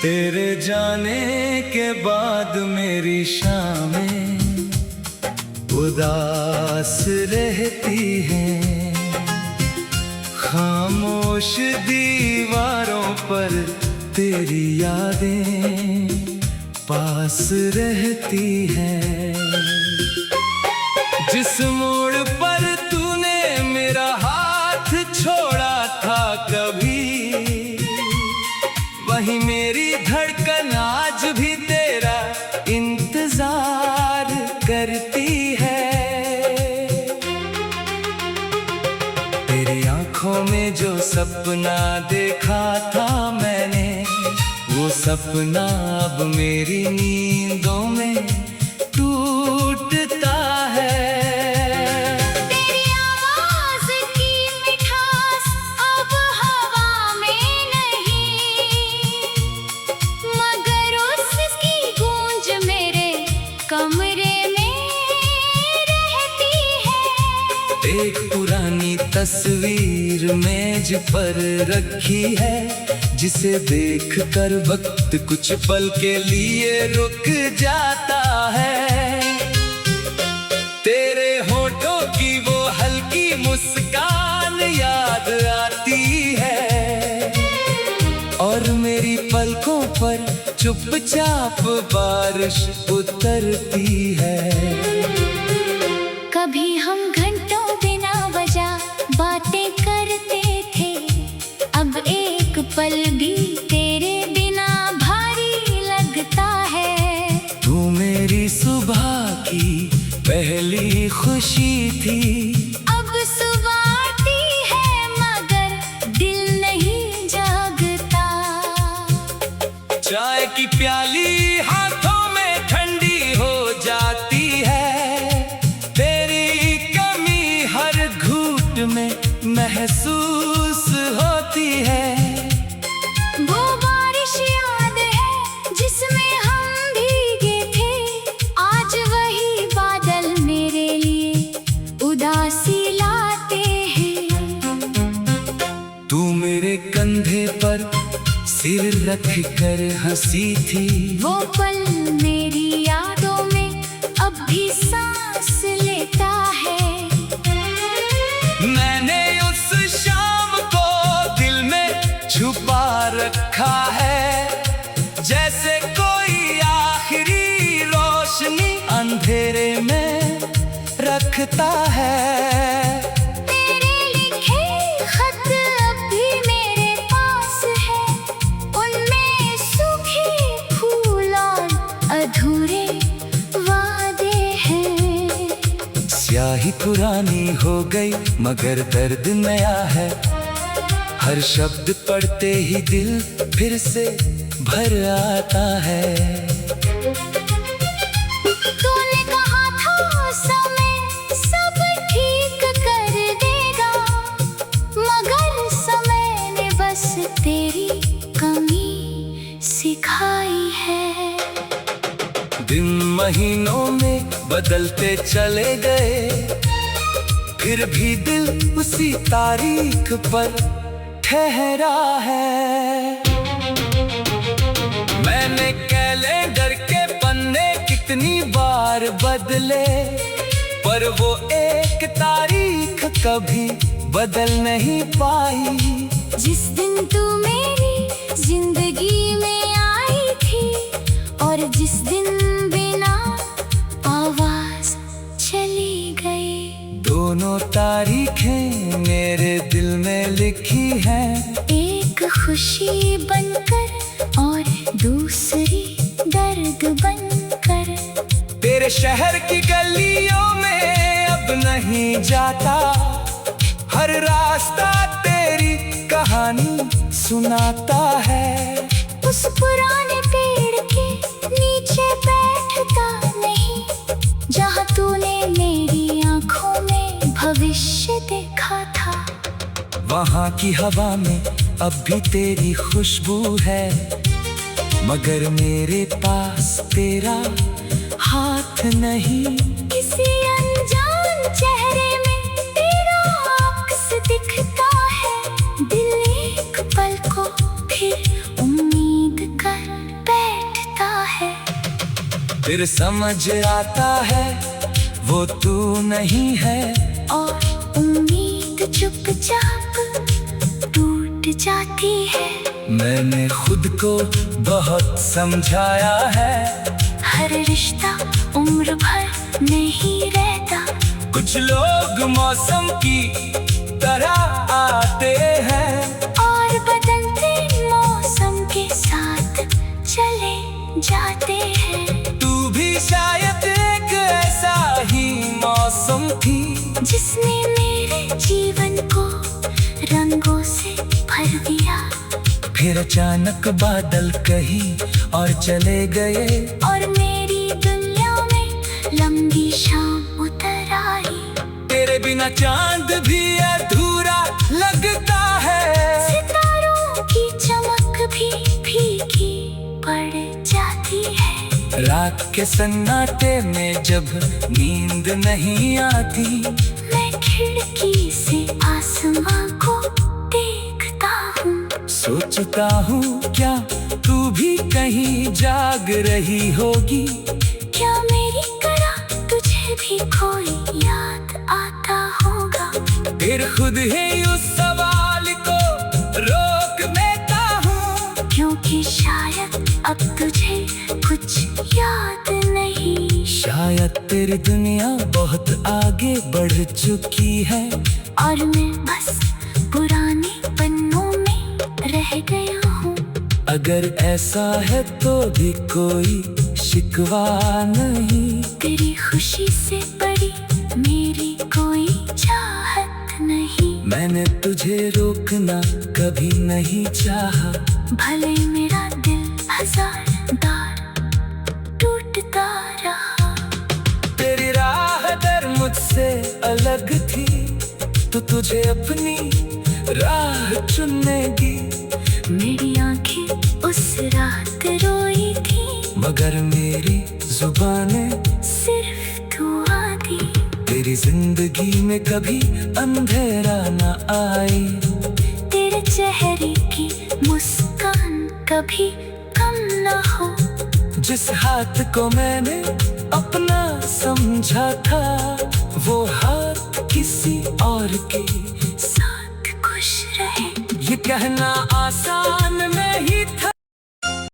तेरे जाने के बाद मेरी शामें उदास रहती हैं, खामोश दीवारों पर तेरी यादें पास रहती हैं। जिस मोड़ पर तूने मेरा हाथ छोड़ा था कभी, वही मेरी धड़कन आज भी तेरा इंतजार करती है। तेरी आंखों में जो सपना देखा था मैंने, वो सपना अब मेरी नींदों में टूटता है। तेरी आवाज की मिठास अब हवा में नहीं, मगर उसकी गूंज मेरे कमरे में रहती है। एक पुरानी तस्वीर मेज पर रखी है, जिसे देखकर वक्त कुछ पल के लिए रुक जाता है। तेरे होठों की वो हल्की मुस्कान याद आती है, और मेरी पलकों पर चुपचाप बारिश उतरती है। कभी हम घंटों बिना वजह बातें करते थे, अब एक पल भी तेरे बिना भारी लगता है। तू मेरी सुबह की पहली खुशी थी, अब सुबह आती है मगर दिल नहीं जागता। चाय की प्याली हाथों में ठंडी हो जाती है, तेरी कमी हर घूंट में महसूस होती है। वो बारिश याद है जिसमें हम भीगे थे, आज वही बादल मेरे लिए उदासी लाते हैं। तू मेरे कंधे पर सिर रख कर हंसी थी, वो पल मेरी यादों में अब भी सांस लेता है। मैंने उस शाम को दिल में छुपा रखा है, जैसे कोई आखिरी रोशनी अंधेरे में रखता है। तेरे लिखे खत अब भी मेरे पास है, उनमें सूखे फूल और अधूरे वादे हैं। स्याही पुरानी हो गई मगर दर्द नया है, हर शब्द पढ़ते ही दिल फिर से भर आता है। तूने कहा था समय सब ठीक कर देगा, मगर समय ने बस तेरी कमी सिखाई है। दिन महीनों में बदलते चले गए, फिर भी दिल उसी तारीख पर ठहरा है। मैंने कैलेंडर के पन्ने कितनी बार बदले, पर वो एक तारीख कभी बदल नहीं पाई। जिस दिन तू मेरी जिंदगी में आई थी, और जिस दिन बिना आवाज चली गई। दोनों तारीखें मेरे दिल में लिखी हैं, एक खुशी बनकर और दूसरी दर्द बनकर। तेरे शहर की गलियों में अब नहीं जाता, हर रास्ता तेरी कहानी सुनाता है। उस पुराने पेड़ के नीचे बैठता नहीं, जहाँ तूने मेरी आंखों में भविष्य देखा था। वहाँ की हवा में अब भी तेरी खुशबू है, मगर मेरे पास तेरा हाथ नहीं। किसी अनजान चेहरे में तेरा अक्स दिखता है, दिल एक पल को फिर उम्मीद कर फिर समझ आता है वो तू नहीं है। और उम्मीद चुपचाप टूट जाती है। मैंने खुद को बहुत समझाया है, हर रिश्ता उम्र भर नहीं रहता। कुछ लोग मौसम की तरह आते हैं और बदलते मौसम के साथ चले जाते हैं। तू भी शायद एक ऐसा ही मौसम थी, जिसने मेरे जीवन को रंगों से भर दिया। फिर अचानक बादल कहीं और चले गए, और मेरी दुनिया में लंबी शाम उतर आई। तेरे बिना चांद भी अधूरा लगता है। सितारों की चमक भी फीकी पड़ जाती है। रात के सन्नाटे में जब नींद नहीं आती, मैं खिड़की से आसमां को देखता हूँ। सोचता हूँ क्या तू भी कहीं जाग रही होगी। क्या मेरी तरह तुझे भी कोई याद आता होगा। फिर खुद ही उस सवाल को रोक लेता हूँ, क्योंकि शायद अब तुझे कुछ याद नहीं। शायद तेरी दुनिया बहुत आगे बढ़ चुकी है, और मैं बस पुराने पन्नों में रह गया हूँ। अगर ऐसा है तो भी कोई शिकवा नहीं। तेरी खुशी से बड़ी मेरी कोई चाहत नहीं। मैंने तुझे रोकना कभी नहीं चाहा, भले मेरा दिल हजार बार टूटता रहा। तेरी राह दर मुझसे अलग थी, तो तुझे अपनी राह चुनने दी। मेरी आंखें उस रात रोई थी, मगर मेरी जुबानें सिर्फ दुआ दी। तेरी जिंदगी में कभी अंधेरा न आई, तेरे चेहरे की मुस्कान कभी कम न हो। जिस हाथ को मैंने अपना समझा था, वो हाथ किसी और के साथ खुश रहे। ये कहना आसान नहीं था।